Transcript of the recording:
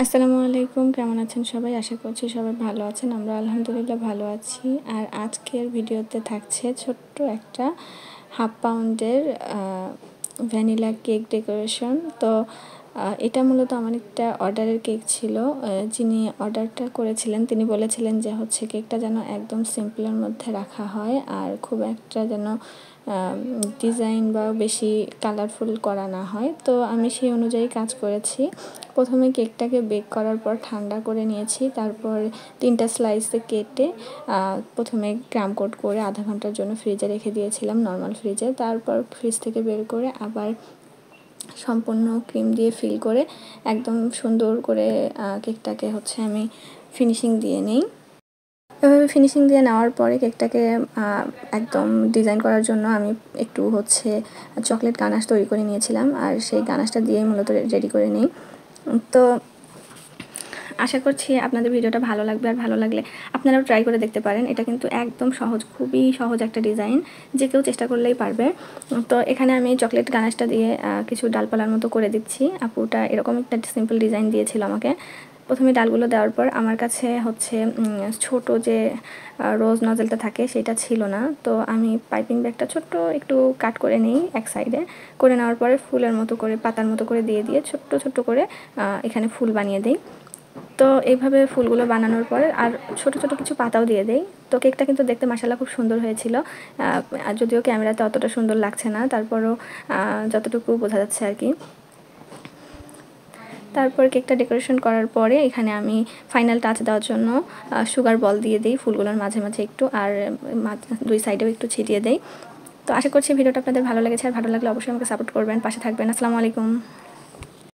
আসসালামু আলাইকুম, কেমন আছেন সবাই? আশা করছি সবাই ভালো আছেন। আমরা আলহামদুলিল্লাহ ভালো আছি। আর আজকের ভিডিওতে থাকছে ছোট্ট একটা হাফ পাউন্ডের ভ্যানিলা কেক ডেকোরেশন। তো এটা মূলত আমার একটা অর্ডারের কেক ছিল। যিনি অর্ডারটা করেছিলেন তিনি বলেছিলেন যে কেকটা যেন একদম সিম্পলের মধ্যে রাখা হয় আর খুব একটা যেন ডিজাইন বা বেশি কালারফুল করা না হয়। তো আমি সেই অনুযায়ী কাজ করেছি। প্রথমে কেকটাকে বেক করার পর ঠান্ডা করে নিয়েছি, তারপর 3টা স্লাইসে কেটে প্রথমে ক্রাম কোট করে আধা ঘন্টার জন্য ফ্রিজে রেখে দিয়েছিলাম, নর্মাল ফ্রিজে। তারপর ফ্রিজ থেকে বের করে আবার সম্পূর্ণ ক্রিম দিয়ে ফিল করে একদম সুন্দর করে কেকটাকে আমি ফিনিশিং দিয়ে নিই। এভাবে ফিনিশিং দিয়ে নেওয়ার পরে কেকটাকে একদম ডিজাইন করার জন্য আমি একটু চকলেট গানাশ তৈরি করে নিয়েছিলাম, আর সেই গানাশটা দিয়েই মূলত রেডি করে নিই। তো আশা করছি আপনাদের ভিডিওটা ভালো লাগবে, আর ভালো লাগলে আপনারাও ট্রাই করে দেখতে পারেন। এটা কিন্তু একদম সহজ, খুবই সহজ একটা ডিজাইন, যে কেউ চেষ্টা করলেই পারবে। তো এখানে আমি চকলেট গানাশটা দিয়ে কিছু ডালপালার মতো করে দিচ্ছি। আপুটা এরকম একটা সিম্পল ডিজাইন দিয়েছিল আমাকে। প্রথমে ডালগুলো দেওয়ার পর আমার কাছে ছোট যে রোজ নজেলটা থাকে সেটা ছিল না, তো আমি পাইপিং ব্যাগটা ছোট্ট একটু কাট করে নিই এক সাইডে। করে নেওয়ার পরে ফুলের মতো করে, পাতার মতো করে দিয়ে ছোট্ট ছোট্ট করে এখানে ফুল বানিয়ে দিই। তো এইভাবে ফুলগুলো বানানোর পরে আর ছোট ছোট কিছু পাতাও দিয়ে দেই। তো কেকটা কিন্তু দেখতে মাশাআল্লাহ খুব সুন্দর হয়েছিল। আর যদিও ক্যামেরাতে অতটা সুন্দর লাগছে না, তারপরও যতটুকু বোঝা যাচ্ছে আর কি। তারপর কেকটা ডেকোরেশন করার পরে এখানে আমি ফাইনাল টাচ দেওয়ার জন্য সুগার বল দিয়ে দিই ফুলগুলোর মাঝে মাঝে একটু, আর দুই সাইডেও একটু ছিটিয়ে দেই। তো আশা করছি ভিডিওটা আপনাদের ভালো লেগেছে, আর ভালো লাগলে অবশ্যই আমাকে সাপোর্ট করবেন, পাশে থাকবেন। আসসালামু আলাইকুম।